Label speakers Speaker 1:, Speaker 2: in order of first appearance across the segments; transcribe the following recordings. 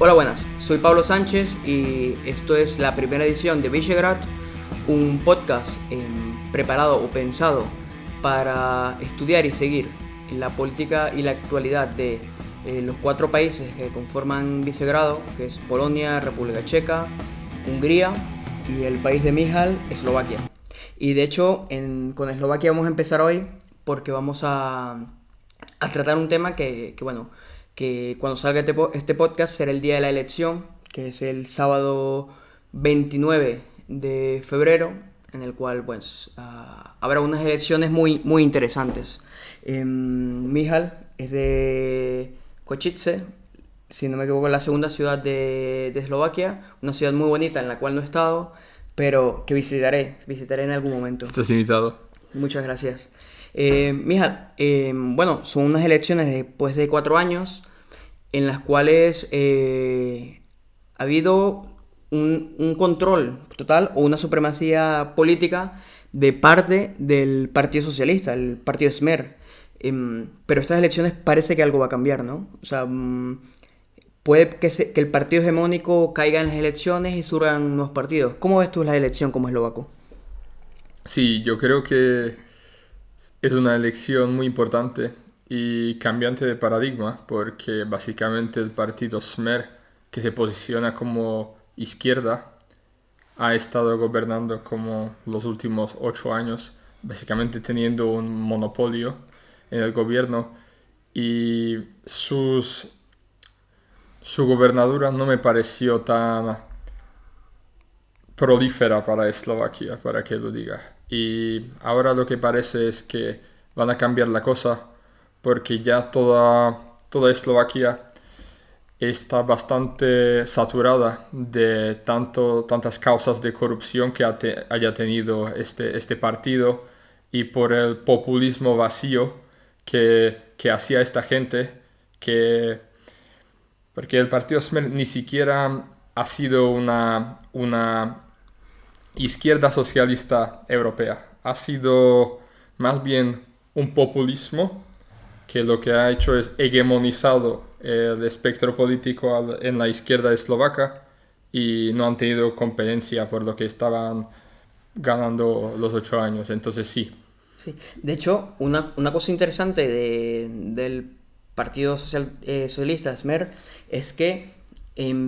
Speaker 1: Hola, buenas. Soy Pablo Sánchez y esto es la primera edición de Visegrad, un podcast preparado o pensado para estudiar y seguir la política y la actualidad de los 4 países que conforman Visegrado, que es Polonia, República Checa, Hungría y el país de Michal, Eslovaquia. Y de hecho, con Eslovaquia vamos a empezar hoy porque vamos a tratar un tema que cuando salga este podcast será el día de la elección, que es el sábado 29 de febrero, en el cual habrá unas elecciones muy, muy interesantes. Michal es de Košice, si no me equivoco, la segunda ciudad de Eslovaquia, una ciudad muy bonita en la cual no he estado, pero que visitaré en algún momento.
Speaker 2: Estás invitado.
Speaker 1: Muchas gracias. Michal, son unas elecciones después de 4 años en las cuales ha habido un control total o una supremacía política de parte del Partido Socialista, el Partido Smer. Pero estas elecciones parece que algo va a cambiar, ¿no? O sea, puede que el partido hegemónico caiga en las elecciones y surjan nuevos partidos. ¿Cómo ves tú la elección como eslovaco?
Speaker 2: Sí, yo creo que es una elección muy importante y cambiante de paradigma, porque básicamente el partido Smer, que se posiciona como izquierda, ha estado gobernando como los últimos 8 años, básicamente teniendo un monopolio en el gobierno, y su gobernadura no me pareció tan prolífera para Eslovaquia, para que lo diga. Y ahora lo que parece es que van a cambiar la cosa, porque ya toda Eslovaquia está bastante saturada de tantas causas de corrupción que haya tenido este partido, y por el populismo vacío que hacía esta gente, porque el partido Smer ni siquiera ha sido una izquierda socialista europea, ha sido más bien un populismo que lo que ha hecho es hegemonizado el espectro político en la izquierda eslovaca, y no han tenido competencia por lo que estaban ganando los 8 años. Entonces sí.
Speaker 1: Sí. De hecho, una cosa interesante del Partido Socialista Smer es que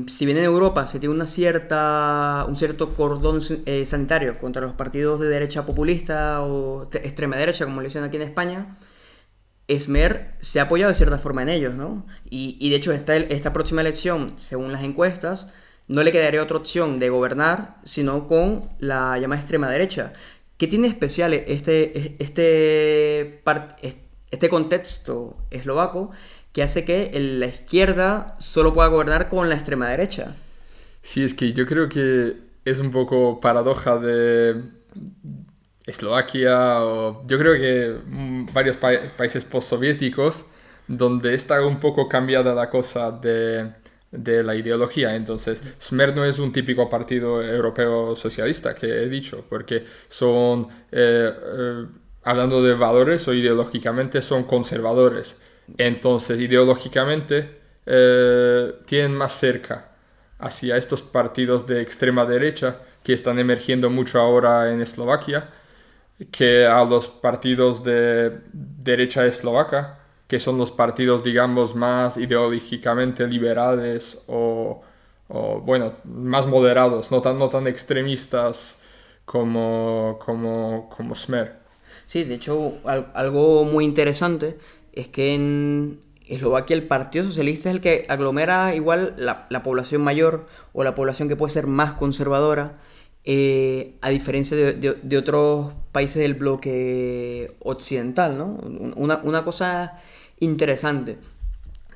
Speaker 1: si bien en Europa se tiene un cierto cordón sanitario contra los partidos de derecha populista o extrema derecha, como le dicen aquí en España, Smer se ha apoyado de cierta forma en ellos, ¿no? Y de hecho esta próxima elección, según las encuestas, no le quedaría otra opción de gobernar sino con la llamada extrema derecha. ¿Qué tiene especial este contexto eslovaco que hace que la izquierda solo pueda gobernar con la extrema derecha?
Speaker 2: Sí, es que yo creo que es un poco paradoja de Eslovaquia, o yo creo que varios países postsoviéticos, donde está un poco cambiada la cosa de la ideología. Entonces, Smer no es un típico partido europeo socialista, que he dicho, porque son, hablando de valores o ideológicamente, son conservadores. Entonces, ideológicamente, tienen más cerca hacia estos partidos de extrema derecha que están emergiendo mucho ahora en Eslovaquia, que a los partidos de derecha eslovaca, que son los partidos, digamos, más ideológicamente liberales o más moderados, no tan extremistas como Smer.
Speaker 1: Sí, de hecho, algo muy interesante es que en Eslovaquia el Partido Socialista es el que aglomera igual la población mayor o la población que puede ser más conservadora, a diferencia de otros países del bloque occidental, ¿no? Una cosa interesante.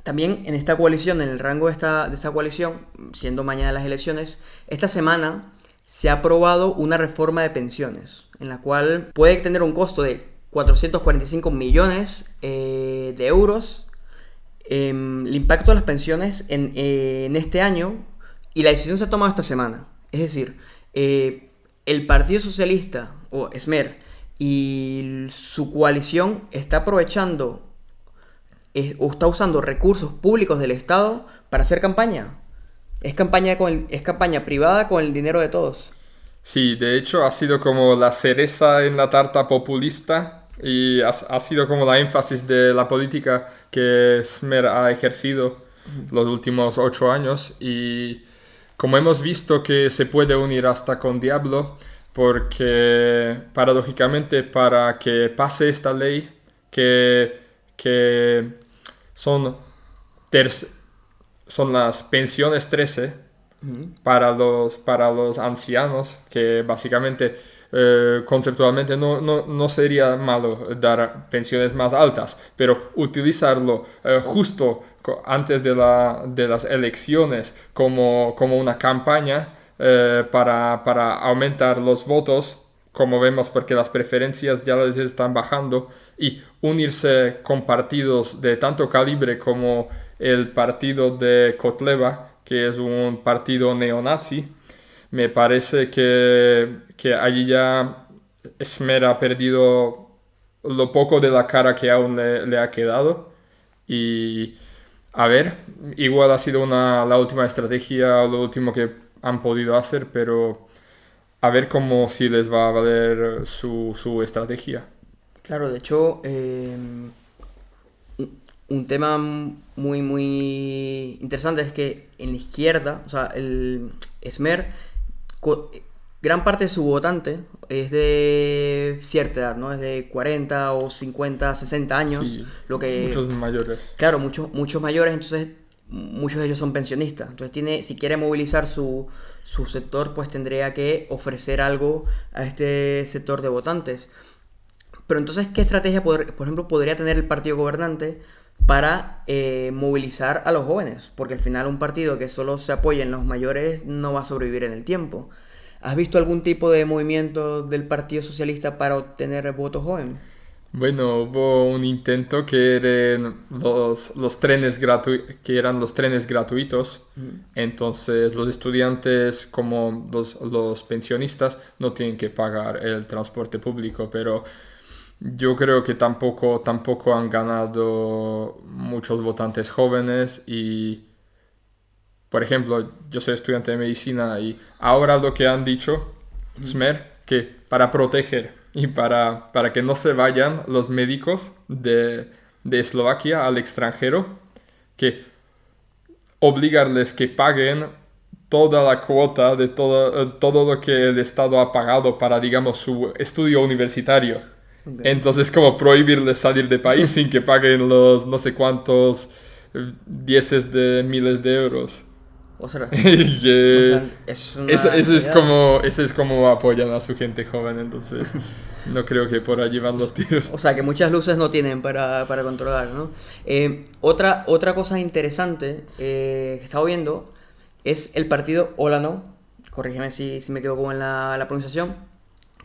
Speaker 1: También en esta coalición, en el rango de esta coalición, siendo mañana las elecciones, esta semana se ha aprobado una reforma de pensiones, en la cual puede tener un costo de 445 millones de euros. El impacto de las pensiones en este año, y la decisión se ha tomado esta semana. Es decir, el Partido Socialista, o Smer, y su coalición está aprovechando o está usando recursos públicos del Estado para hacer campaña. Es campaña privada con el dinero de todos.
Speaker 2: Sí, de hecho ha sido como la cereza en la tarta populista y ha sido como la énfasis de la política que Smer ha ejercido los últimos 8 años y como hemos visto que se puede unir hasta con Diablo porque paradójicamente para que pase esta ley que son, son las pensiones 13 para los ancianos, que básicamente conceptualmente no sería malo dar pensiones más altas, pero utilizarlo justo antes de las elecciones como una campaña para aumentar los votos, como vemos, porque las preferencias ya les están bajando, y unirse con partidos de tanto calibre como el partido de Kotleba, que es un partido neonazi, me parece que allí ya Smer ha perdido lo poco de la cara que aún le ha quedado. Y a ver, igual ha sido la última estrategia, lo último que han podido hacer, pero a ver cómo si les va a valer su estrategia.
Speaker 1: Claro, de hecho, un tema muy interesante es que en la izquierda, o sea, el Smer, co- gran parte de su votante es de cierta edad, ¿no? Es de 40 o 50, 60 años,
Speaker 2: Sí,
Speaker 1: lo que...
Speaker 2: muchos mayores.
Speaker 1: Claro, muchos mayores, entonces muchos de ellos son pensionistas. Entonces si quiere movilizar su sector, pues tendría que ofrecer algo a este sector de votantes. Pero entonces, ¿qué estrategia, por ejemplo, podría tener el partido gobernante para movilizar a los jóvenes? Porque al final un partido que solo se apoya en los mayores no va a sobrevivir en el tiempo. ¿Has visto algún tipo de movimiento del Partido Socialista para obtener voto joven?
Speaker 2: Bueno, hubo un intento que eran los trenes que eran los trenes gratuitos. Entonces los estudiantes como los pensionistas no tienen que pagar el transporte público, pero yo creo que tampoco han ganado muchos votantes jóvenes y, por ejemplo, yo soy estudiante de medicina y ahora lo que han dicho, Smer, que para proteger y para que no se vayan los médicos de Eslovaquia al extranjero, que obligarles que paguen toda la cuota de todo lo que el Estado ha pagado para, digamos, su estudio universitario.
Speaker 1: Okay.
Speaker 2: Entonces, como prohibirles salir de país sin que paguen los no sé cuántos dieces de miles de euros.
Speaker 1: Ostras.
Speaker 2: Y,
Speaker 1: O sea, es una
Speaker 2: eso es como apoyan a su gente joven, entonces no creo que por allí van los tiros.
Speaker 1: O sea, que muchas luces no tienen para controlar, ¿no? Otra cosa interesante que he estado viendo es el partido Olano, corrígeme si me equivoco en la pronunciación,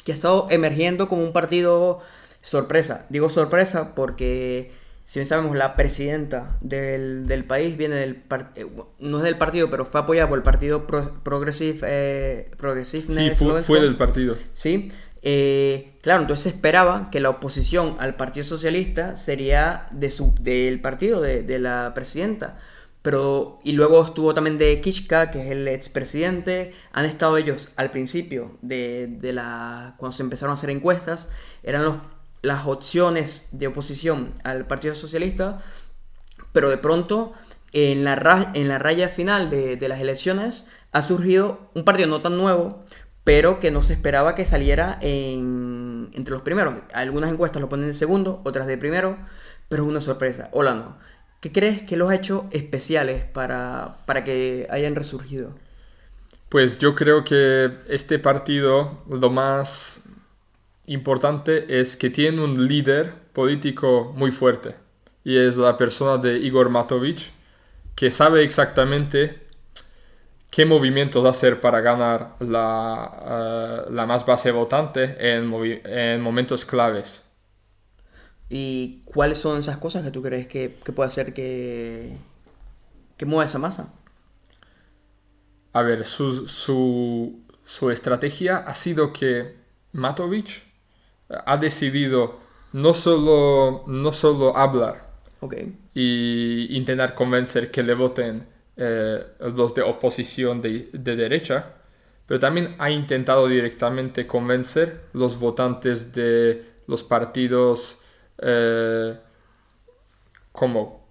Speaker 1: que ha estado emergiendo como un partido sorpresa. Digo sorpresa porque, si bien sabemos, la presidenta del país viene no es del partido, pero fue apoyada por el partido Progressiveness
Speaker 2: Sí,
Speaker 1: Slovensko.
Speaker 2: fue del partido.
Speaker 1: Sí. Claro, entonces se esperaba que la oposición al Partido Socialista sería del partido de la presidenta. Y luego estuvo también de Kiszka, que es el expresidente. Han estado ellos al principio cuando se empezaron a hacer encuestas, eran las opciones de oposición al Partido Socialista, pero de pronto en la raya final de las elecciones ha surgido un partido no tan nuevo, pero que no se esperaba que saliera entre los primeros. Algunas encuestas lo ponen de segundo, otras de primero, pero es una sorpresa. Holanda, ¿qué crees que los ha hecho especiales para que hayan resurgido?
Speaker 2: Pues yo creo que este partido, lo más importante es que tiene un líder político muy fuerte. Y es la persona de Igor Matović, que sabe exactamente qué movimientos hacer para ganar la más base votante en momentos claves.
Speaker 1: ¿Y cuáles son esas cosas que tú crees que puede hacer que mueva esa masa?
Speaker 2: A ver, su estrategia ha sido que Matović ha decidido no solo hablar
Speaker 1: Ok.
Speaker 2: y intentar convencer que le voten los de oposición de derecha, pero también ha intentado directamente convencer los votantes de los partidos como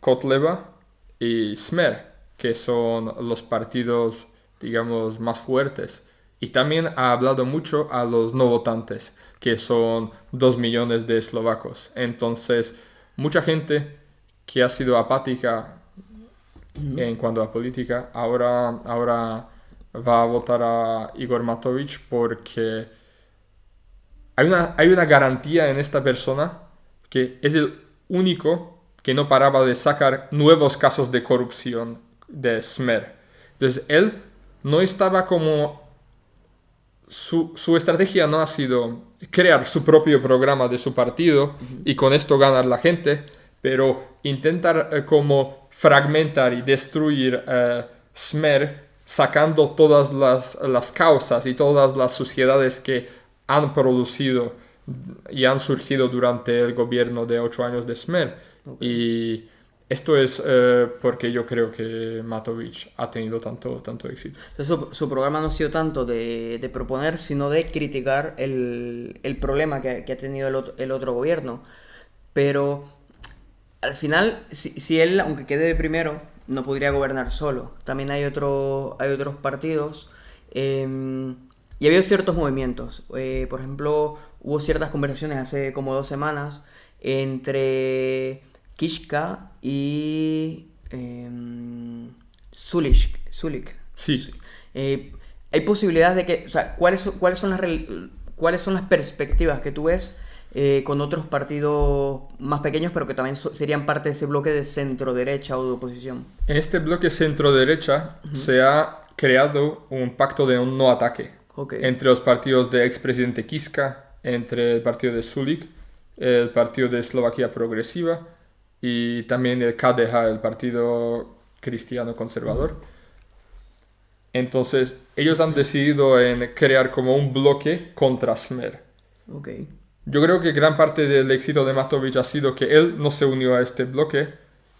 Speaker 2: Kotleba y Smer, que son los partidos, digamos, más fuertes. Y también ha hablado mucho a los no votantes, que son 2 millones de eslovacos. Entonces, mucha gente que ha sido apática en cuanto a política, ahora va a votar a Igor Matović porque hay una garantía en esta persona que es el único que no paraba de sacar nuevos casos de corrupción de Smer. Entonces, él no estaba como... Su estrategia no ha sido crear su propio programa de su partido y con esto ganar la gente, pero intentar como fragmentar y destruir Smer sacando todas las causas y todas las suciedades que han producido y han surgido durante el gobierno de 8 años de Smer. Okay. Y esto es porque yo creo que Matović ha tenido tanto éxito.
Speaker 1: Entonces, su programa no ha sido tanto de proponer, sino de criticar el problema que ha tenido el otro gobierno. Pero al final, si él, aunque quede de primero, no podría gobernar solo. También hay otros partidos y ha habido ciertos movimientos. Por ejemplo, hubo ciertas conversaciones hace como 2 semanas entre Kiska y Sulik.
Speaker 2: Sí.
Speaker 1: Hay posibilidades de que, o sea, ¿cuáles son las perspectivas que tú ves con otros partidos más pequeños, pero que también serían parte de ese bloque de centro-derecha o de oposición?
Speaker 2: En este bloque centro-derecha se ha creado un pacto de un no ataque entre los partidos del expresidente Kiska, entre el partido de Sulik, el partido de Eslovaquia Progresiva y también el KDH, el partido cristiano conservador. Entonces, ellos han decidido en crear como un bloque contra Smer. Yo creo que gran parte del éxito de Matović ha sido que él no se unió a este bloque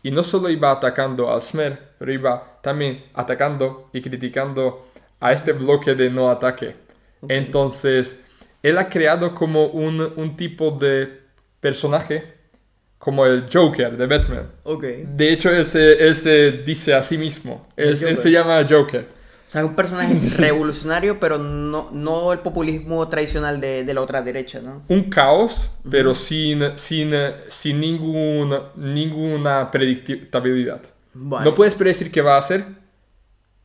Speaker 2: y no solo iba atacando al Smer, pero iba también atacando y criticando a este bloque de no ataque. Entonces, él ha creado como un tipo de personaje como el Joker de Batman. De hecho, él se dice a sí mismo. Él se llama Joker.
Speaker 1: O sea, es un personaje revolucionario, pero no el populismo tradicional de la otra derecha, ¿no?
Speaker 2: Un caos, pero sin ninguna predictibilidad. Vale. No puedes predecir qué va a hacer.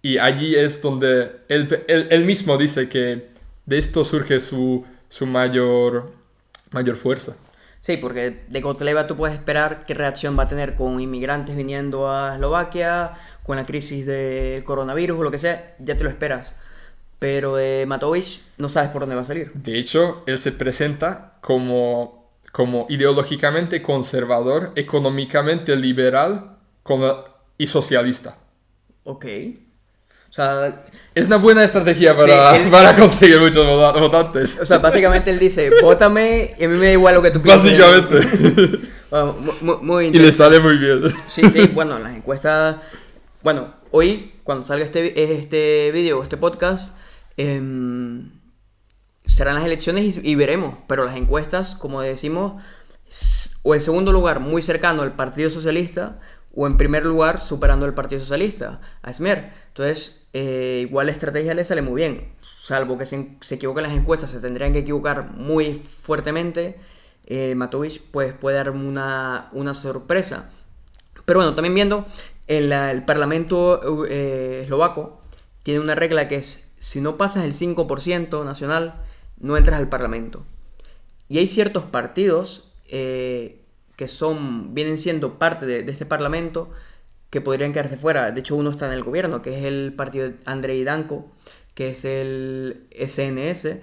Speaker 2: Y allí es donde él mismo dice que de esto surge su mayor fuerza.
Speaker 1: Sí, porque de Kotleba tú puedes esperar qué reacción va a tener con inmigrantes viniendo a Eslovaquia, con la crisis del coronavirus o lo que sea, ya te lo esperas. Pero de Matović no sabes por dónde va a salir.
Speaker 2: De hecho, él se presenta como ideológicamente conservador, económicamente liberal y socialista.
Speaker 1: O sea,
Speaker 2: es una buena estrategia para conseguir muchos votantes.
Speaker 1: O sea, básicamente él dice, vótame y a mí me da igual lo que tú pienses.
Speaker 2: Básicamente.
Speaker 1: Bueno, muy
Speaker 2: y le sale muy bien.
Speaker 1: Sí, bueno, las encuestas... Bueno, hoy, cuando salga este video, este podcast, serán las elecciones y veremos. Pero las encuestas, como decimos, o en segundo lugar, muy cercano al Partido Socialista, o en primer lugar, superando al Partido Socialista, a Smer. Entonces, igual la estrategia le sale muy bien. Salvo que se equivoquen las encuestas, se tendrían que equivocar muy fuertemente. Matović pues, puede dar una sorpresa. Pero bueno, también viendo, el Parlamento eslovaco tiene una regla que es, si no pasas el 5% nacional, no entras al Parlamento. Y hay ciertos partidos que vienen siendo parte de este Parlamento que podrían quedarse fuera. De hecho, uno está en el gobierno, que es el partido de Andrei Danko, que es el SNS.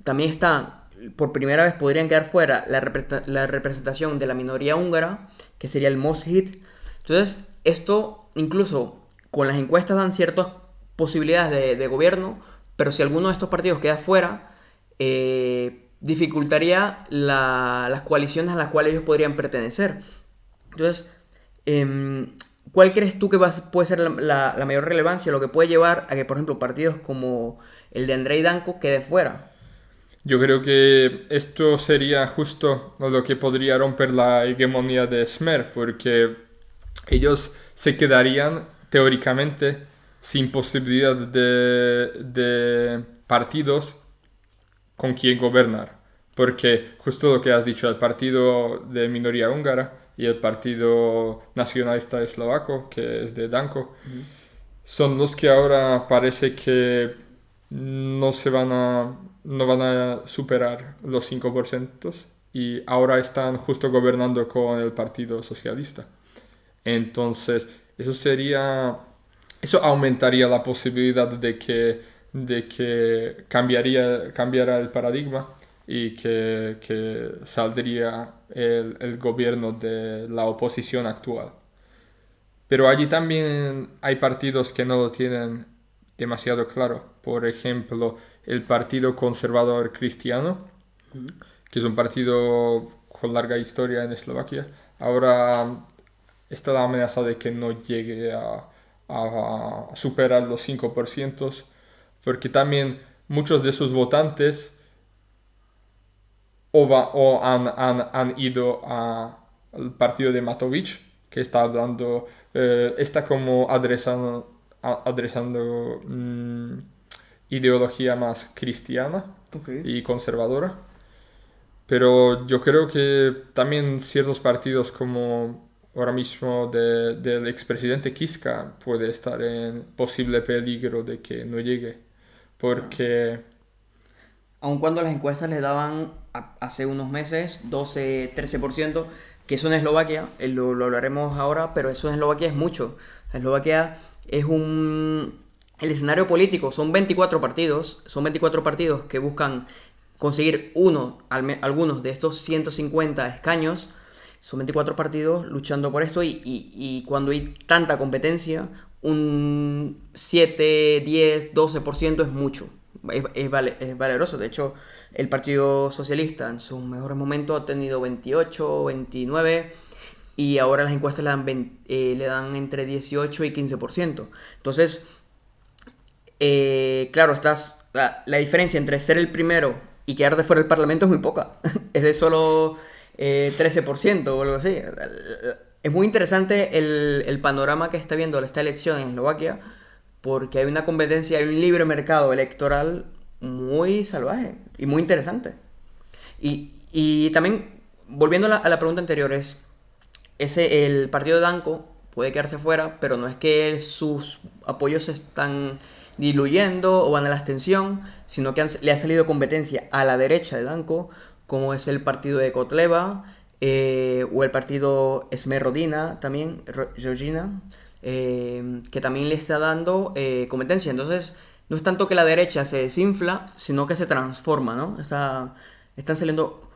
Speaker 1: También está, por primera vez podrían quedar fuera la representación de la minoría húngara, que sería el Mosthit. Entonces, esto incluso con las encuestas dan ciertas posibilidades de gobierno, pero si alguno de estos partidos queda fuera, dificultaría las coaliciones a las cuales ellos podrían pertenecer. Entonces, ¿cuál crees tú que puede ser la mayor relevancia, lo que puede llevar a que, por ejemplo, partidos como el de Andrei Danko quede fuera?
Speaker 2: Yo creo que esto sería justo lo que podría romper la hegemonía de Smer, porque ellos se quedarían teóricamente sin posibilidad de partidos con quien gobernar. Porque justo lo que has dicho, el partido de minoría húngara y el partido nacionalista eslovaco, que es de Danko, son los que ahora parece que no van a superar los 5% y ahora están justo gobernando con el Partido Socialista. Entonces, eso aumentaría la posibilidad de que cambiara el paradigma y que saldría el gobierno de la oposición actual. Pero allí también hay partidos que no lo tienen demasiado claro. Por ejemplo, el Partido Conservador Cristiano, que es un partido con larga historia en Eslovaquia, ahora está la amenaza de que no llegue a superar los 5%, porque también muchos de sus votantes han ido al partido de Matovič, que está hablando, está como adresando ideología más cristiana y conservadora. Pero yo creo que también ciertos partidos como ahora mismo del expresidente Kiska puede estar en posible peligro de que no llegue. Porque
Speaker 1: Aun cuando las encuestas le daban hace unos meses 12-13%, que eso en Eslovaquia, lo hablaremos ahora, pero eso en Eslovaquia es mucho. Eslovaquia es el escenario político, son 24 partidos que buscan conseguir algunos de estos 150 escaños. Son 24 partidos luchando por esto y cuando hay tanta competencia, un 7, 10, 12% es mucho. Es valeroso. De hecho, el Partido Socialista en sus mejores momentos ha tenido 28, 29 y ahora las encuestas le dan entre 18 y 15%. Entonces, claro, la diferencia entre ser el primero y quedar de fuera del Parlamento es muy poca. Es de solo 13% o algo así. Es muy interesante el panorama que está viendo esta elección en Eslovaquia, porque hay una competencia, hay un libre mercado electoral muy salvaje y muy interesante. Y también, volviendo a la pregunta anterior, el partido de Danko puede quedarse fuera, pero no es que sus apoyos se están diluyendo o van a la abstención, sino que le ha salido competencia a la derecha de Danko, como es el partido de Kotleba, o el partido Smer-Rodina también, Rodina, que también le está dando competencia. Entonces, no es tanto que la derecha se desinfla, sino que se transforma, ¿no? Están saliendo...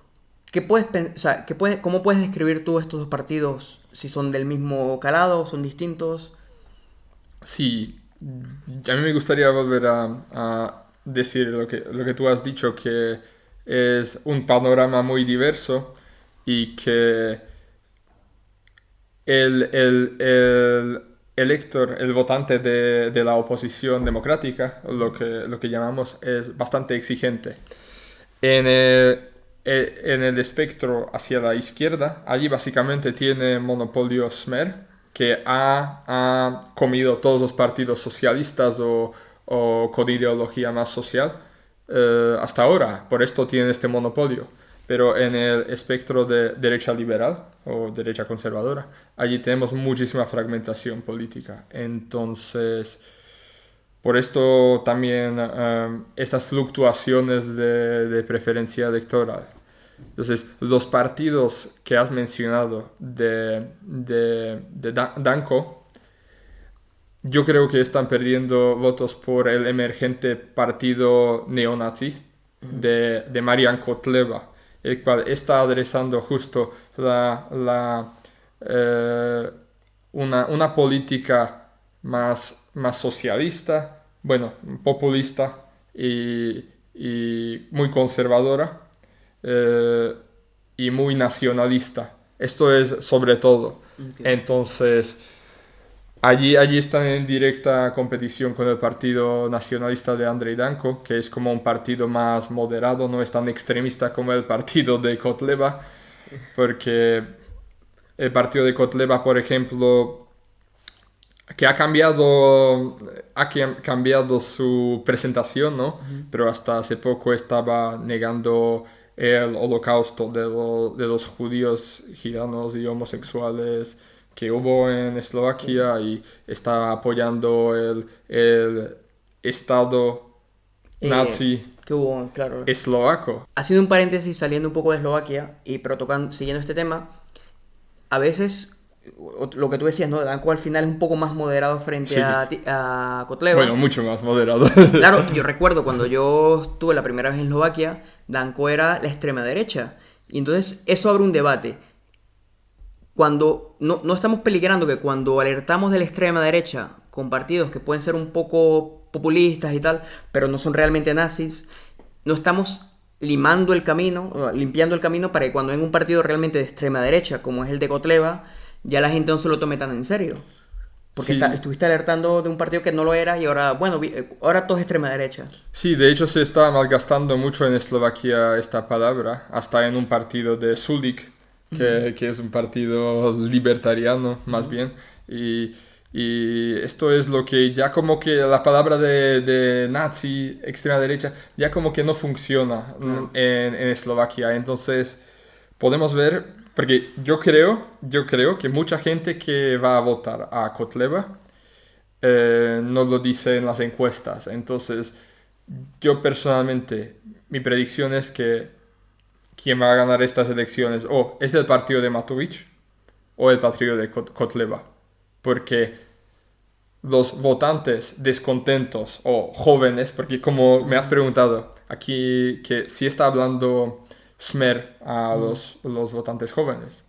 Speaker 1: ¿Cómo puedes describir tú estos dos partidos? Si son del mismo calado, son distintos.
Speaker 2: sí, a mí me gustaría volver a decir lo que tú has dicho, que es un panorama muy diverso y que el elector, el votante de la oposición democrática, lo que llamamos, es bastante exigente. En el espectro hacia la izquierda, allí básicamente tiene monopolio Smer, que ha comido todos los partidos socialistas o con ideología más social hasta ahora. Por esto tiene este monopolio. Pero en el espectro de derecha liberal o derecha conservadora, allí tenemos muchísima fragmentación política. Entonces, por esto también estas fluctuaciones de preferencia electoral. Entonces, los partidos que has mencionado de Danko, yo creo que están perdiendo votos por el emergente partido neonazi de Marian Kotleba, el cual está adresando justo una política más socialista, bueno, populista y muy conservadora y muy nacionalista. Esto es sobre todo. Okay. Entonces, Allí están en directa competición con el Partido Nacionalista de Andrei Danko, que es como un partido más moderado, no es tan extremista como el partido de Kotleba, porque el partido de Kotleba, por ejemplo, que ha cambiado su presentación, ¿no? Pero hasta hace poco estaba negando el holocausto de los judíos, gitanos y homosexuales que hubo en Eslovaquia y está apoyando el Estado nazi
Speaker 1: Que hubo, claro.
Speaker 2: eslovaco.
Speaker 1: Haciendo un paréntesis, saliendo un poco de Eslovaquia, pero siguiendo este tema, a veces lo que tú decías, ¿no? Danko al final es un poco más moderado frente
Speaker 2: Sí.
Speaker 1: a Kotleba.
Speaker 2: Bueno, mucho más moderado.
Speaker 1: Claro, yo recuerdo cuando yo estuve la primera vez en Eslovaquia, Danko era la extrema derecha. Y entonces eso abre un debate. Cuando no estamos peligrando que cuando alertamos de la extrema derecha con partidos que pueden ser un poco populistas y tal, pero no son realmente nazis, no estamos limando el camino, o limpiando el camino para que cuando venga un partido realmente de extrema derecha, como es el de Kotleba, ya la gente no se lo tome tan en serio. Porque
Speaker 2: Sí.
Speaker 1: estuviste alertando de un partido que no lo era y ahora, bueno, ahora todo es extrema derecha.
Speaker 2: Sí, de hecho se está malgastando mucho en Eslovaquia esta palabra, hasta en un partido de Sulik, que es un partido libertariano más bien, y esto es lo que ya como que la palabra de nazi, extrema derecha, ya como que no funciona en Eslovaquia, entonces podemos ver, porque yo creo que mucha gente que va a votar a Kotleba no lo dice en las encuestas. Entonces, yo personalmente, mi predicción es que quien va a ganar estas elecciones o es el partido de Matovic o el partido de Kotleba. Porque los votantes descontentos o jóvenes, porque como me has preguntado aquí que si está hablando Smer a los votantes jóvenes.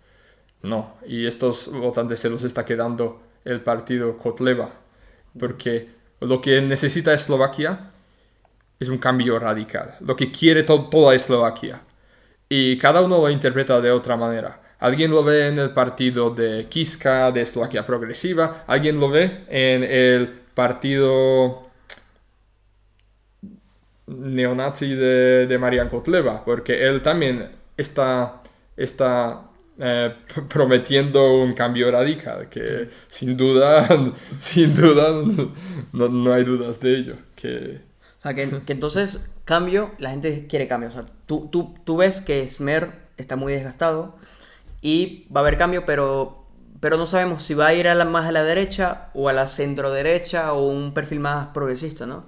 Speaker 2: No, y estos votantes se los está quedando el partido Kotleba, porque lo que necesita Eslovaquia es un cambio radical, lo que quiere toda Eslovaquia. Y cada uno lo interpreta de otra manera. Alguien lo ve en el partido de Kiska, de Eslovaquia Progresiva, alguien lo ve en el partido neonazi de Marian Kotleba, porque él también está prometiendo un cambio radical, que sin duda, sin duda, no hay dudas de ello.
Speaker 1: O sea, que entonces cambio, la gente quiere cambio. O sea, tú ves que Smer está muy desgastado y va a haber cambio, pero no sabemos si va a ir más a la derecha o a la centro derecha o un perfil más progresista, ¿no?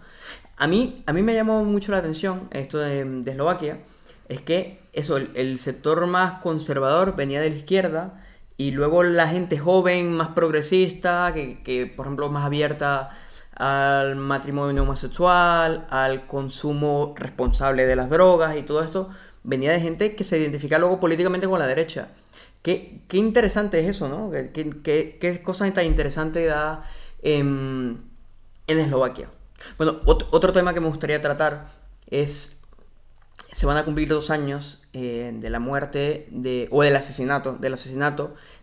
Speaker 1: A mí me llamó mucho la atención esto de Eslovaquia, es que eso, el sector más conservador venía de la izquierda y luego la gente joven, más progresista, que por ejemplo más abierta al matrimonio homosexual, al consumo responsable de las drogas y todo esto, venía de gente que se identifica luego políticamente con la derecha. Qué interesante es eso, ¿no? Qué cosa tan interesante da en Eslovaquia. Bueno, otro tema que me gustaría tratar es, se van a cumplir 2 años de la muerte o del asesinato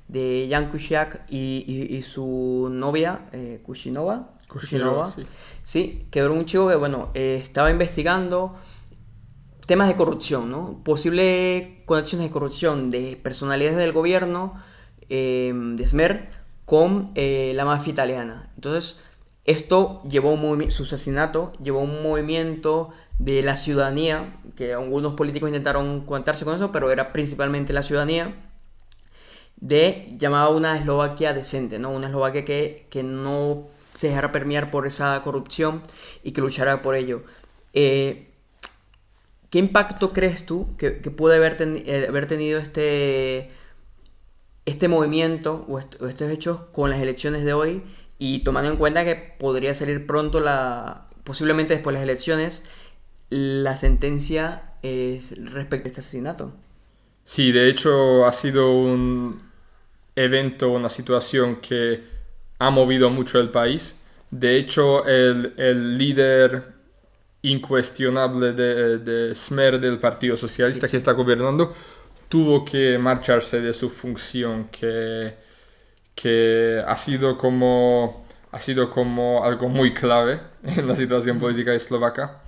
Speaker 1: de Jan Kuciak y su novia, Kusinova.
Speaker 2: Sí.
Speaker 1: Sí, que era un chico que, bueno, estaba investigando temas de corrupción, ¿no? Posibles conexiones de corrupción de personalidades del gobierno de Smer con la mafia italiana. Entonces, esto su asesinato llevó a un movimiento de la ciudadanía, que algunos políticos intentaron conectarse con eso, pero era principalmente la ciudadanía, llamaba una Eslovaquia decente, ¿no? Una Eslovaquia que no se dejara permear por esa corrupción y que luchara por ello. ¿Qué impacto crees tú que puede haber tenido este movimiento o estos hechos con las elecciones de hoy, y tomando en cuenta que podría salir pronto, posiblemente después de las elecciones, la sentencia respecto a este asesinato?
Speaker 2: Sí, de hecho ha sido un evento, una situación que ha movido mucho el país. De hecho, el líder incuestionable de Smer, del Partido Socialista,
Speaker 1: Sí.
Speaker 2: que está gobernando, tuvo que marcharse de su función, que que ha sido como algo muy clave en la situación política eslovaca.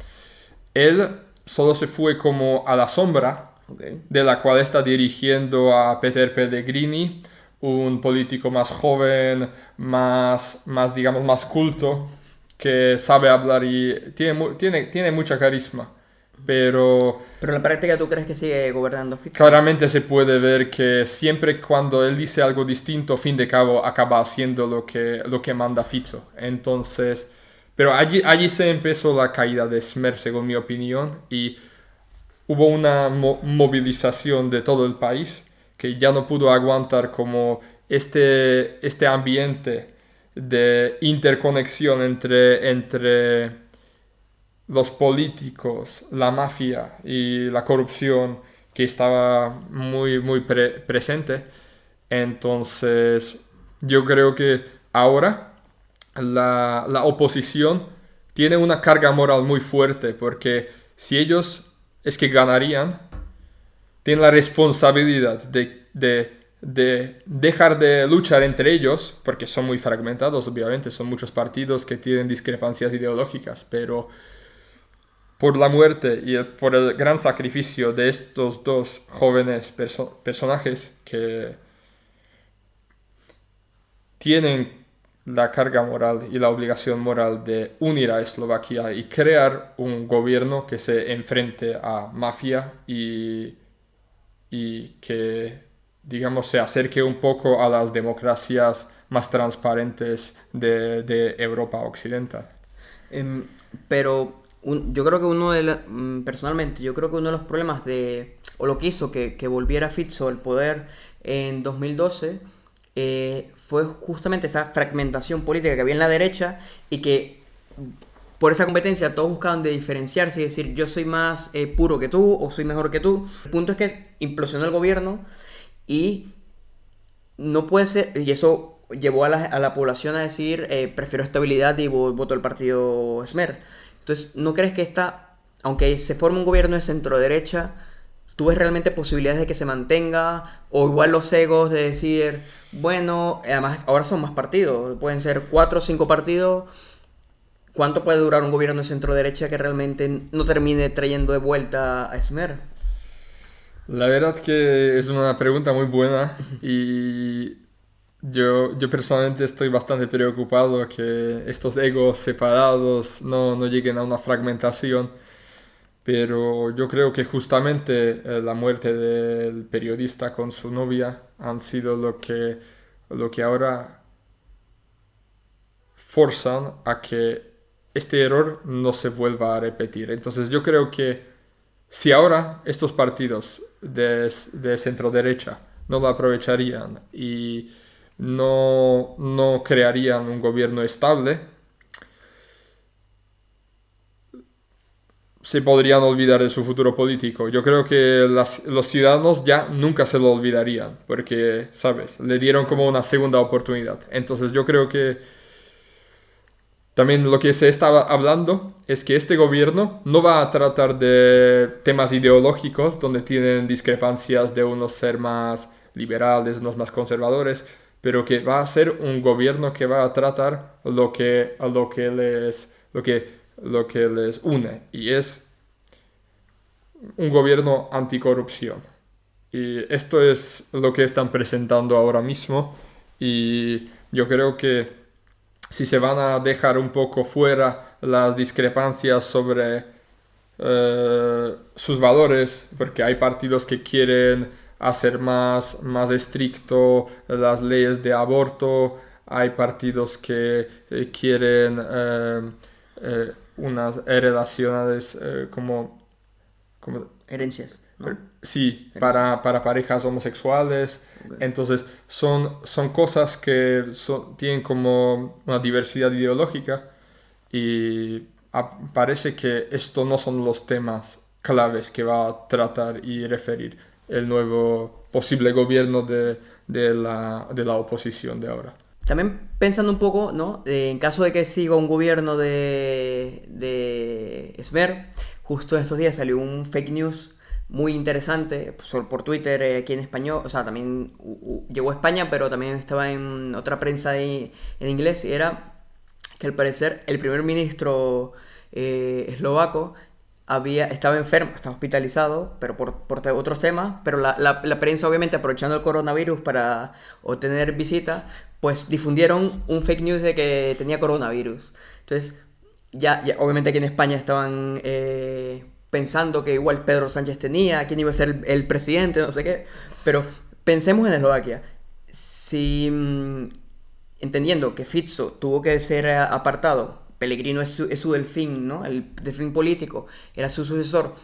Speaker 2: Él solo se fue como a la sombra, de la cual está dirigiendo a Peter Pellegrini, un político más joven, digamos, más culto, que sabe hablar y tiene mucha carisma. Pero
Speaker 1: en la práctica, ¿tú crees que sigue gobernando Fico?
Speaker 2: claramente se puede ver que siempre cuando él dice algo distinto, fin de cabo, acaba haciendo lo que manda Fico. Entonces, pero allí se empezó la caída de Smer, según mi opinión, y hubo una movilización de todo el país que ya no pudo aguantar como este ambiente de interconexión entre los políticos, la mafia y la corrupción que estaba muy, muy presente. Entonces, yo creo que ahora la oposición tiene una carga moral muy fuerte, porque si ellos es que ganarían, tienen la responsabilidad de dejar de luchar entre ellos, porque son muy fragmentados, obviamente, son muchos partidos que tienen discrepancias ideológicas, pero por la muerte y por el gran sacrificio de estos dos jóvenes personajes que tienen la carga moral y la obligación moral de unir a Eslovaquia y crear un gobierno que se enfrente a mafia y que, digamos, se acerque un poco a las democracias más transparentes de Europa Occidental.
Speaker 1: Pero yo creo que personalmente, yo creo que uno de los problemas o lo que hizo que volviera Fico al poder en 2012 fue justamente esa fragmentación política que había en la derecha, y que por esa competencia todos buscaban de diferenciarse y decir yo soy más puro que tú o soy mejor que tú. El punto es que implosionó el gobierno y no puede ser, y eso llevó a la población a decir prefiero estabilidad y voto el partido Smer. Entonces, ¿no crees que aunque se forme un gobierno de centro-derecha, tú ves realmente posibilidades de que se mantenga? O igual los egos de decir, bueno, además ahora son más partidos, pueden ser 4 o 5 partidos. ¿Cuánto puede durar un gobierno de centro-derecha que realmente no termine trayendo de vuelta a Smer?
Speaker 2: La verdad que es una pregunta muy buena y yo personalmente estoy bastante preocupado que estos egos separados no lleguen a una fragmentación, pero yo creo que justamente la muerte del periodista con su novia han sido lo que ahora forzan a que este error no se vuelva a repetir. Entonces yo creo que si ahora estos partidos de centro derecha no lo aprovecharían y no crearían un gobierno estable, se podrían olvidar de su futuro político. Yo creo que los ciudadanos ya nunca se lo olvidarían, porque, ¿sabes? Le dieron como una segunda oportunidad. Entonces yo creo que también lo que se estaba hablando es que este gobierno no va a tratar de temas ideológicos donde tienen discrepancias de unos ser más liberales, unos más conservadores, pero que va a ser un gobierno que va a tratar lo que les une, y es un gobierno anticorrupción. Y esto es lo que están presentando ahora mismo, y yo creo que si se van a dejar un poco fuera las discrepancias sobre sus valores, porque hay partidos que quieren hacer más estricto las leyes de aborto, hay partidos que quieren unas relaciones como
Speaker 1: herencias, ¿no?
Speaker 2: Sí, para parejas homosexuales. Okay. Entonces son cosas que tienen como una diversidad ideológica, y parece que estos no son los temas claves que va a tratar y referir el nuevo posible gobierno de la oposición de ahora.
Speaker 1: También pensando un poco, ¿no? En caso de que siga un gobierno de Smer, justo en estos días salió un fake news muy interesante por Twitter aquí en español, o sea, también llegó a España, pero también estaba en otra prensa en inglés, y era que al parecer el primer ministro eslovaco estaba enfermo, estaba hospitalizado, pero por otros temas, pero la prensa, obviamente aprovechando el coronavirus para obtener visitas, pues difundieron un fake news de que tenía coronavirus. Entonces, ya obviamente aquí en España estaban pensando que igual Pedro Sánchez tenía, quién iba a ser el presidente, no sé qué, pero pensemos en Eslovaquia. Si, entendiendo que Fico tuvo que ser apartado, Pellegrino es su delfín, ¿no? El delfín político, era su sucesor.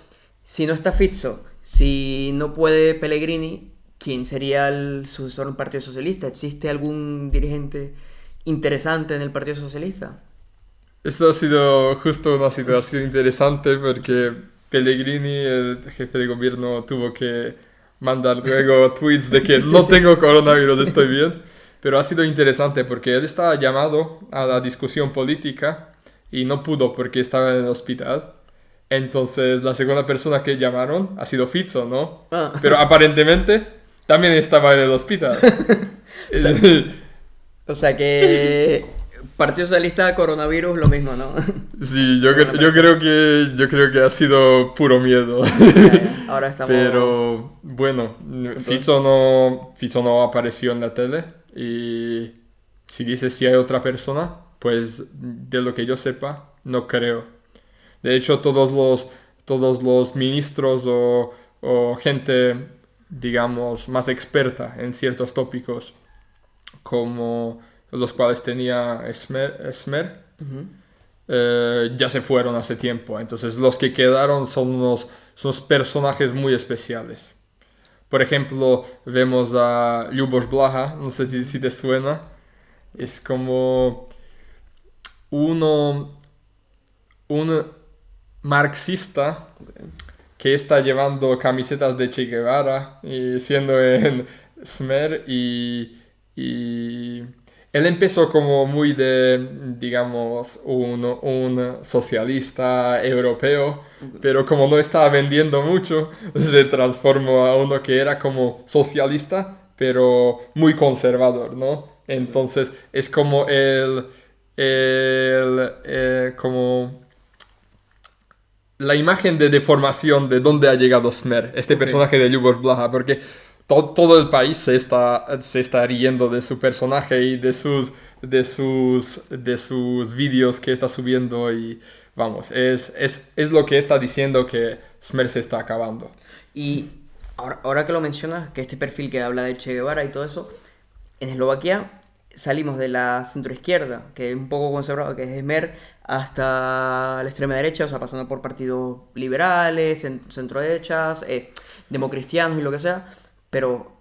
Speaker 1: Si no está Fico, si no puede Pellegrini, ¿quién sería el sucesor del Partido Socialista? ¿Existe algún dirigente interesante en el Partido Socialista?
Speaker 2: Esto ha sido justo una situación interesante porque Pellegrini, el jefe de gobierno, tuvo que mandar luego tweets de que no tengo coronavirus, estoy bien. Pero ha sido interesante porque él estaba llamado a la discusión política y no pudo porque estaba en el hospital. Entonces la segunda persona que llamaron ha sido Fico, ¿no?
Speaker 1: Ah.
Speaker 2: Pero aparentemente también estaba en el hospital.
Speaker 1: O sea que Partido Socialista, coronavirus, lo mismo, ¿no?
Speaker 2: Sí, yo creo que ha sido puro miedo.
Speaker 1: Ahora estamos...
Speaker 2: Pero bueno, Fico no apareció en la tele. Y si dices si hay otra persona, pues de lo que yo sepa, no creo. De hecho, todos los ministros o gente, digamos, más experta en ciertos tópicos, como los cuales tenía Smer, ya se fueron hace tiempo. Entonces los que quedaron son unos personajes muy especiales. Por ejemplo, vemos a Ljuboš Blaha, no sé si te suena. Es como un marxista que está llevando camisetas de Che Guevara y siendo en Smer y él empezó como muy digamos, un socialista europeo, pero como no estaba vendiendo mucho, se transformó a uno que era como socialista, pero muy conservador, ¿no? Entonces es como como la imagen de deformación de dónde ha llegado Smer, este personaje de Ljuboš Blaha, porque todo el país se está riendo de su personaje y de sus vídeos que está subiendo y vamos, es lo que está diciendo que Smer se está acabando.
Speaker 1: Y ahora que lo mencionas, que este perfil que habla de Che Guevara y todo eso, en Eslovaquia salimos de la centroizquierda, que es un poco conservador, que es Smer, hasta la extrema derecha, o sea, pasando por partidos liberales, centroderechas, democristianos y lo que sea. Pero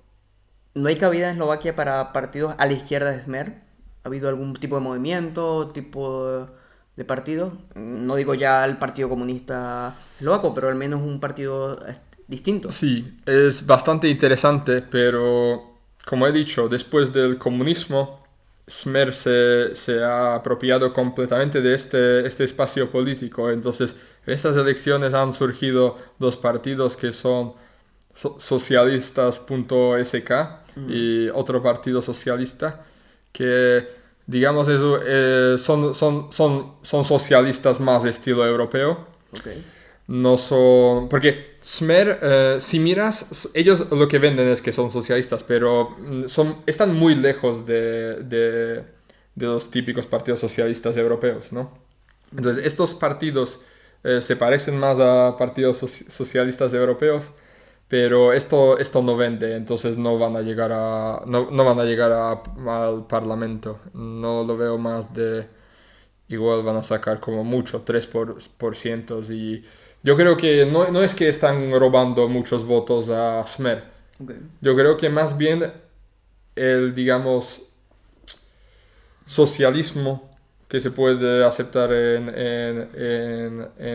Speaker 1: ¿no hay cabida en Eslovaquia para partidos a la izquierda de Smer? ¿Ha habido algún tipo de movimiento, tipo de partido? No digo ya el Partido Comunista Eslovaco, pero al menos un partido distinto.
Speaker 2: Sí, es bastante interesante, pero como he dicho, después del comunismo, Smer se ha apropiado completamente de este espacio político. Entonces, en estas elecciones han surgido dos partidos que son socialistas.sk y otro partido socialista que digamos son socialistas más de estilo europeo.
Speaker 1: Okay.
Speaker 2: No son porque Smer, si miras, ellos lo que venden es que son socialistas, pero están muy lejos de los típicos partidos socialistas europeos, ¿no? Entonces estos partidos se parecen más a partidos socialistas europeos, pero esto no vende, entonces no van a llegar al Parlamento. No lo veo más de... Igual van a sacar como mucho, 3%. Y yo creo que no es que están robando muchos votos a Smer.
Speaker 1: Okay.
Speaker 2: Yo creo que más bien el, digamos, socialismo que se puede aceptar en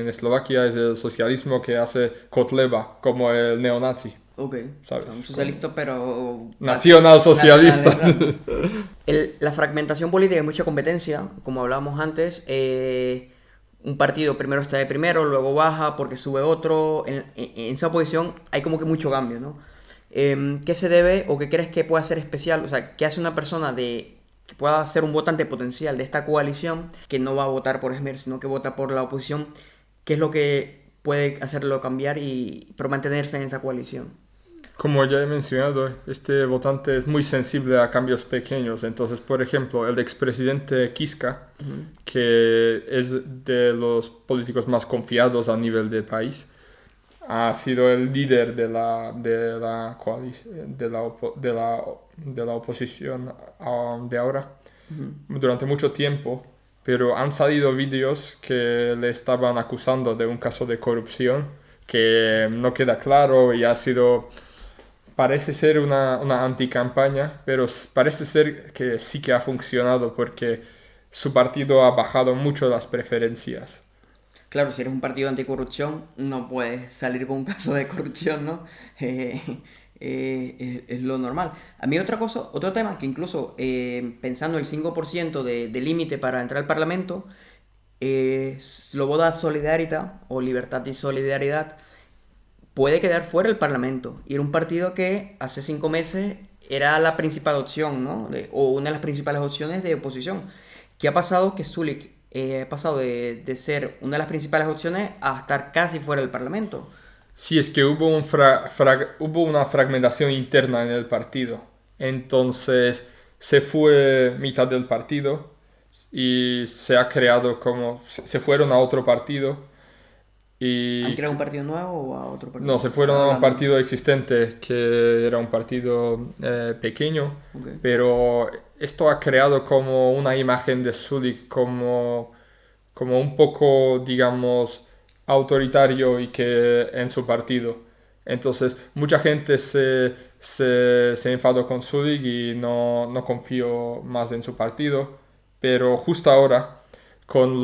Speaker 2: Eslovaquia es el socialismo que hace Kotleba, como el neonazi.
Speaker 1: Ok,
Speaker 2: ¿Sabes?
Speaker 1: un socialista pero...
Speaker 2: Nacional socialista.
Speaker 1: La fragmentación política y mucha competencia, como hablábamos antes, un partido primero está de primero, luego baja porque sube otro. En esa posición hay como que mucho cambio, ¿no? ¿Qué se debe o qué crees que pueda ser especial? O sea, ¿qué hace una persona que pueda ser un votante potencial de esta coalición que no va a votar por Smer, sino que vota por la oposición? ¿Qué es lo que puede hacerlo cambiar pero mantenerse en esa coalición?
Speaker 2: Como ya he mencionado, este votante es muy sensible a cambios pequeños. Entonces, por ejemplo, el expresidente Kiska, que es de los políticos más confiados a nivel de país, ha sido el líder de la oposición de ahora durante mucho tiempo, pero han salido vídeos que le estaban acusando de un caso de corrupción que no queda claro y parece ser una anticampaña, pero parece ser que sí que ha funcionado porque su partido ha bajado mucho las preferencias.
Speaker 1: Claro, si eres un partido anticorrupción, no puedes salir con un caso de corrupción, ¿no? Es lo normal. A mí otro tema que incluso pensando el 5% de límite para entrar al Parlamento, Sloboda Solidarita o Libertad y Solidaridad puede quedar fuera del Parlamento. Y era un partido que hace 5 meses era la principal opción, ¿no? O una de las principales opciones de oposición. ¿Qué ha pasado? Que Sulik ha pasado de ser una de las principales opciones a estar casi fuera del Parlamento.
Speaker 2: Sí, es que hubo una fragmentación interna en el partido. Entonces se fue mitad del partido y se ha creado se fueron a otro partido.
Speaker 1: ¿Han creado un partido nuevo o a otro partido?
Speaker 2: No, se fueron a un partido existente que era un partido pequeño,
Speaker 1: Okay.
Speaker 2: pero esto ha creado como una imagen de Sulik como un poco, digamos, autoritario y que en su partido. Entonces, mucha gente se enfadó con Sulik y no confió más en su partido, pero justo ahora con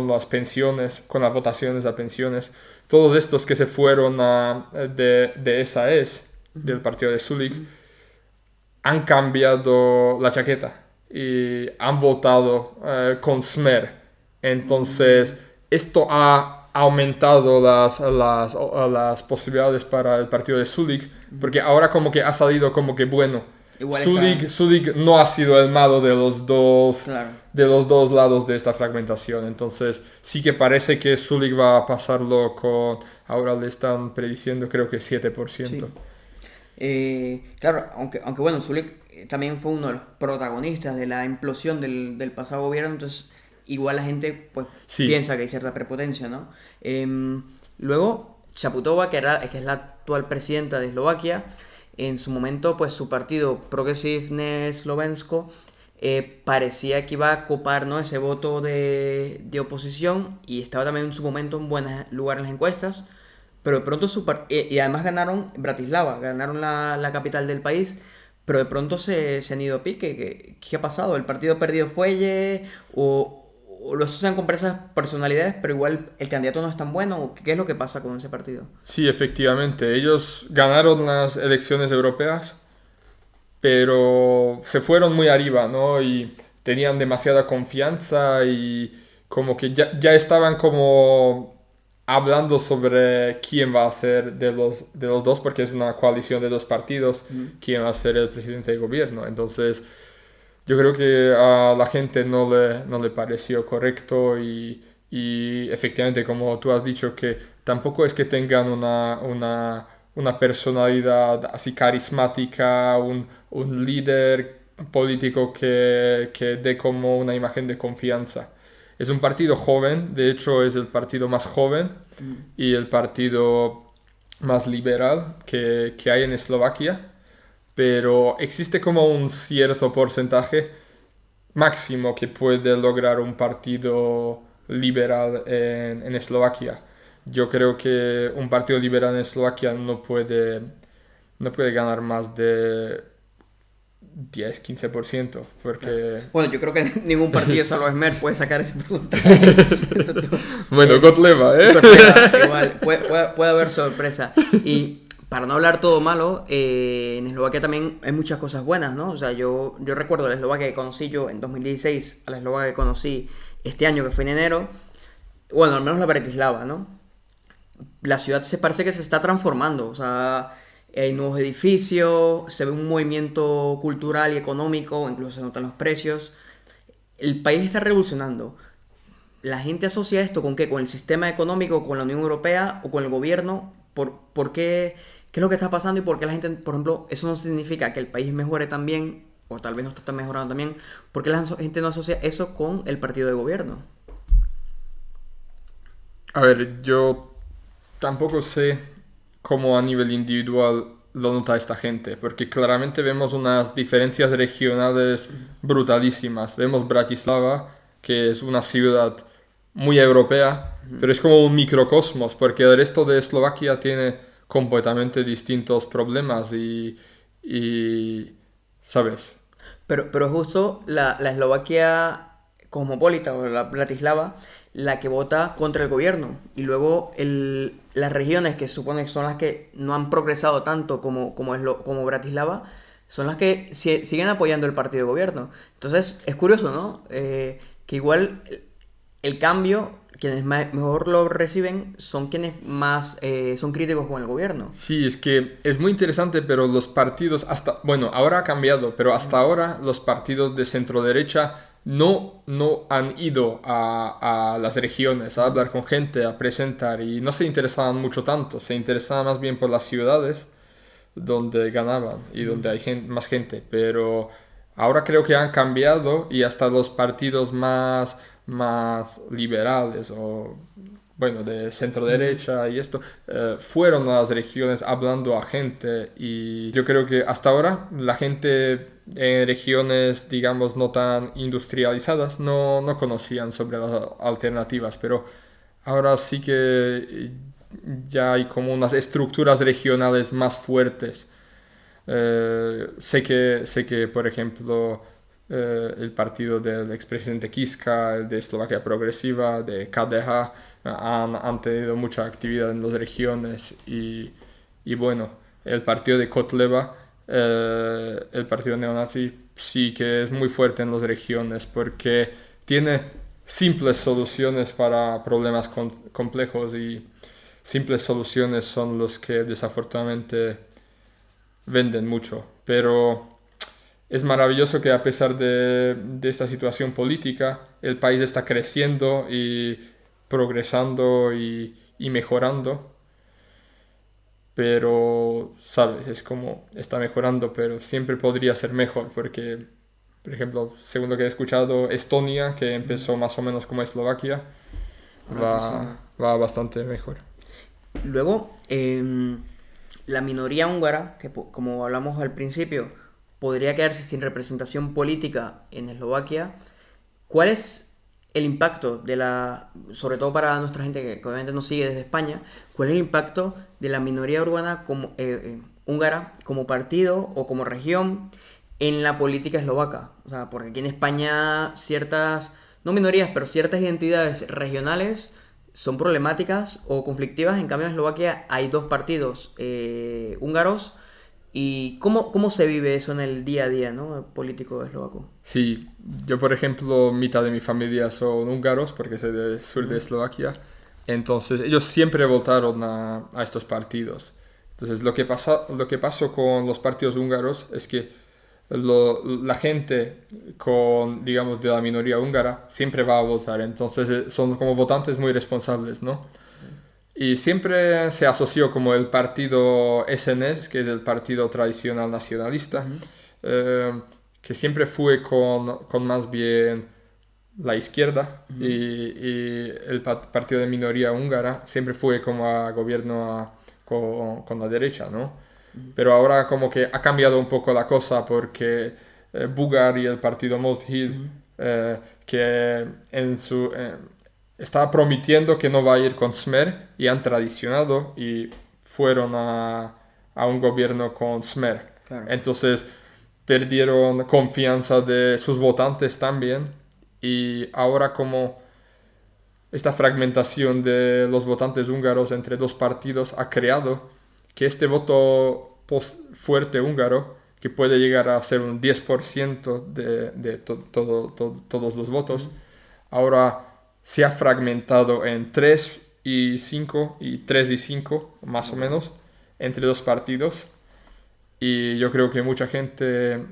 Speaker 2: las pensiones, con las votaciones a pensiones, todos estos que se fueron de SAS, del partido de Sulik, han cambiado la chaqueta y han votado con Smer. Entonces, esto ha aumentado las posibilidades para el partido de Sulik, porque ahora como que ha salido como que, bueno, Sulik no ha sido el malo de los dos,
Speaker 1: claro,
Speaker 2: de los dos lados de esta fragmentación. Entonces sí que parece que Sulik va a pasarlo ahora le están prediciendo creo que 7%.
Speaker 1: Sí. Claro, aunque bueno, Sulik también fue uno de los protagonistas de la implosión del pasado gobierno, entonces igual la gente pues piensa que hay cierta prepotencia, ¿no? Luego, Čaputová, que es la actual presidenta de Eslovaquia, en su momento, pues su partido Progresivne Slovensko parecía que iba a copar, ¿no?, ese voto de oposición y estaba también en su momento en buen lugar en las encuestas, pero de pronto y además ganaron Bratislava, ganaron la capital del país, pero de pronto se han ido a pique. ¿Qué ha pasado? ¿El partido ha perdido fuelle o lo asocian con esas personalidades, pero igual el candidato no es tan bueno? ¿Qué es lo que pasa con ese partido?
Speaker 2: Sí, efectivamente. Ellos ganaron las elecciones europeas, pero se fueron muy arriba, ¿no? Y tenían demasiada confianza y como que ya estaban como hablando sobre quién va a ser de los dos, porque es una coalición de dos partidos, quién va a ser el presidente de gobierno. Entonces yo creo que a la gente no le pareció correcto y efectivamente, como tú has dicho, que tampoco es que tengan una personalidad así carismática, un líder político que dé como una imagen de confianza. Es un partido joven, de hecho es el partido más joven y el partido más liberal que hay en Eslovaquia. Pero existe como un cierto porcentaje máximo que puede lograr un partido liberal en Eslovaquia. Yo creo que un partido liberal en Eslovaquia no puede ganar más de 10-15%, porque...
Speaker 1: Bueno, yo creo que ningún partido salvo Smer puede sacar ese porcentaje.
Speaker 2: Bueno, Kotleba,
Speaker 1: Kotleba, igual, puede haber sorpresa. Y para no hablar todo malo, en Eslovaquia también hay muchas cosas buenas, ¿no? O sea, yo recuerdo la Eslovaquia que conocí yo en 2016, a la Eslovaquia que conocí este año, que fue en enero. bueno, al menos la Bratislava, ¿no? La ciudad se parece que se está transformando, o sea, hay nuevos edificios, se ve un movimiento cultural y económico, incluso se notan los precios. El país está revolucionando. La gente asocia esto con qué, con el sistema económico, con la Unión Europea o con el gobierno. ¿Por qué? ¿Qué es lo que está pasando y por qué la gente, por ejemplo, eso no significa que el país mejore también, o tal vez no está mejorando también? ¿Por qué la gente no asocia eso con el partido de gobierno?
Speaker 2: A ver, yo tampoco sé cómo a nivel individual lo nota esta gente, porque claramente vemos unas diferencias regionales brutalísimas. Vemos Bratislava, que es una ciudad muy europea, pero es como un microcosmos, porque el resto de Eslovaquia tiene completamente distintos problemas y ¿sabes?
Speaker 1: Pero justo la Eslovaquia cosmopolita o la Bratislava la que vota contra el gobierno. Y luego las regiones que supone que son las que no han progresado tanto como Bratislava, son las que siguen apoyando el partido de gobierno. Entonces es curioso, ¿no? Que igual el cambio, quienes mejor lo reciben son quienes más son críticos con el gobierno.
Speaker 2: Sí, es que es muy interesante, pero los partidos bueno, ahora ha cambiado, pero hasta ahora los partidos de centro derecha no han ido a las regiones a hablar con gente, a presentar y no se interesaban mucho tanto, se interesaban más bien por las ciudades donde ganaban y donde hay más gente, pero ahora creo que han cambiado y hasta los partidos más liberales o bueno, de centro derecha y esto, fueron a las regiones hablando a gente y yo creo que hasta ahora la gente en regiones, digamos, no tan industrializadas no conocían sobre las alternativas, pero ahora sí que ya hay como unas estructuras regionales más fuertes. Sé que, por ejemplo, el partido del expresidente Kiska, el de Eslovaquia Progresiva, de KDH, han tenido mucha actividad en las regiones y bueno, el partido de Kotleba, el partido neonazi, sí que es muy fuerte en las regiones porque tiene simples soluciones para problemas complejos y simples soluciones son los que desafortunadamente venden mucho, pero es maravilloso que a pesar de esta situación política, el país está creciendo y progresando y mejorando. Pero, ¿sabes? Es como está mejorando, pero siempre podría ser mejor, porque, por ejemplo, según lo que he escuchado, Estonia, que empezó más o menos como Eslovaquia, va bastante mejor.
Speaker 1: Luego, la minoría húngara, que como hablamos al principio, podría quedarse sin representación política en Eslovaquia. ¿Cuál es el impacto sobre todo para nuestra gente que obviamente nos sigue desde España, cuál es el impacto de la minoría urbana húngara como partido o como región en la política eslovaca? O sea, porque aquí en España ciertas, no minorías, pero ciertas identidades regionales son problemáticas o conflictivas. En cambio en Eslovaquia hay dos partidos húngaros. ¿Y cómo se vive eso en el día a día, ¿no? Político eslovaco?
Speaker 2: Sí, yo por ejemplo, mitad de mi familia son húngaros porque soy del sur de Eslovaquia, entonces ellos siempre votaron a estos partidos. Entonces lo que pasó con los partidos húngaros es que la gente digamos, de la minoría húngara siempre va a votar, entonces son como votantes muy responsables, ¿no? Y siempre se asoció como el partido SNS, que es el partido tradicional nacionalista, que siempre fue con más bien la izquierda y el partido de minoría húngara siempre fue como a gobierno con la derecha, ¿no? Pero ahora como que ha cambiado un poco la cosa porque Bugar y el partido Most Híd, que estaba prometiendo que no va a ir con Smer y han traicionado y fueron a un gobierno con Smer.
Speaker 1: Claro.
Speaker 2: Entonces perdieron confianza de sus votantes también y ahora como esta fragmentación de los votantes húngaros entre dos partidos ha creado que este voto fuerte húngaro, que puede llegar a ser un 10% de todos los votos, ahora se ha fragmentado en 3 y 5 y 3 y 5, más o menos, entre dos partidos. Y yo creo que mucha gente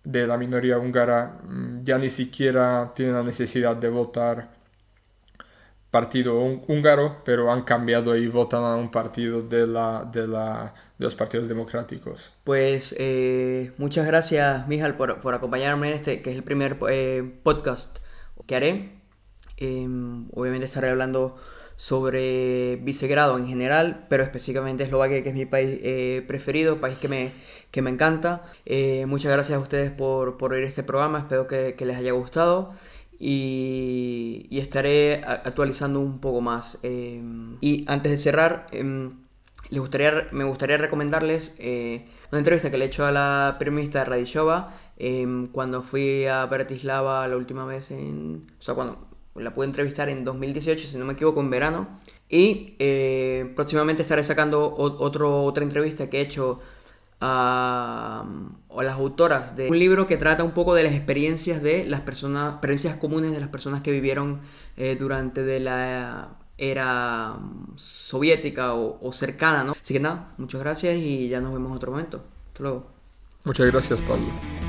Speaker 2: de la minoría húngara ya ni siquiera tiene la necesidad de votar partido húngaro, pero han cambiado y votan a un partido de los partidos democráticos.
Speaker 1: Pues muchas gracias, Mijal, por acompañarme en este, que es el primer podcast que haré. Obviamente estaré hablando sobre Visegrado en general, pero específicamente Eslovaquia, que es mi país preferido, país que me encanta. Muchas gracias a ustedes por oír este programa, espero que les haya gustado. Y estaré actualizando un poco más. Y antes de cerrar, me gustaría recomendarles una entrevista que le he hecho a la periodista Radishova cuando fui a Bratislava la última vez, o sea, cuando la pude entrevistar en 2018, si no me equivoco, en verano. Y próximamente estaré sacando otra entrevista que he hecho a las autoras de un libro que trata un poco de las experiencias de las personas, experiencias comunes de las personas que vivieron durante de la era soviética o cercana, ¿no? Así que nada, muchas gracias y ya nos vemos en otro momento. Hasta luego.
Speaker 2: Muchas gracias, Pablo.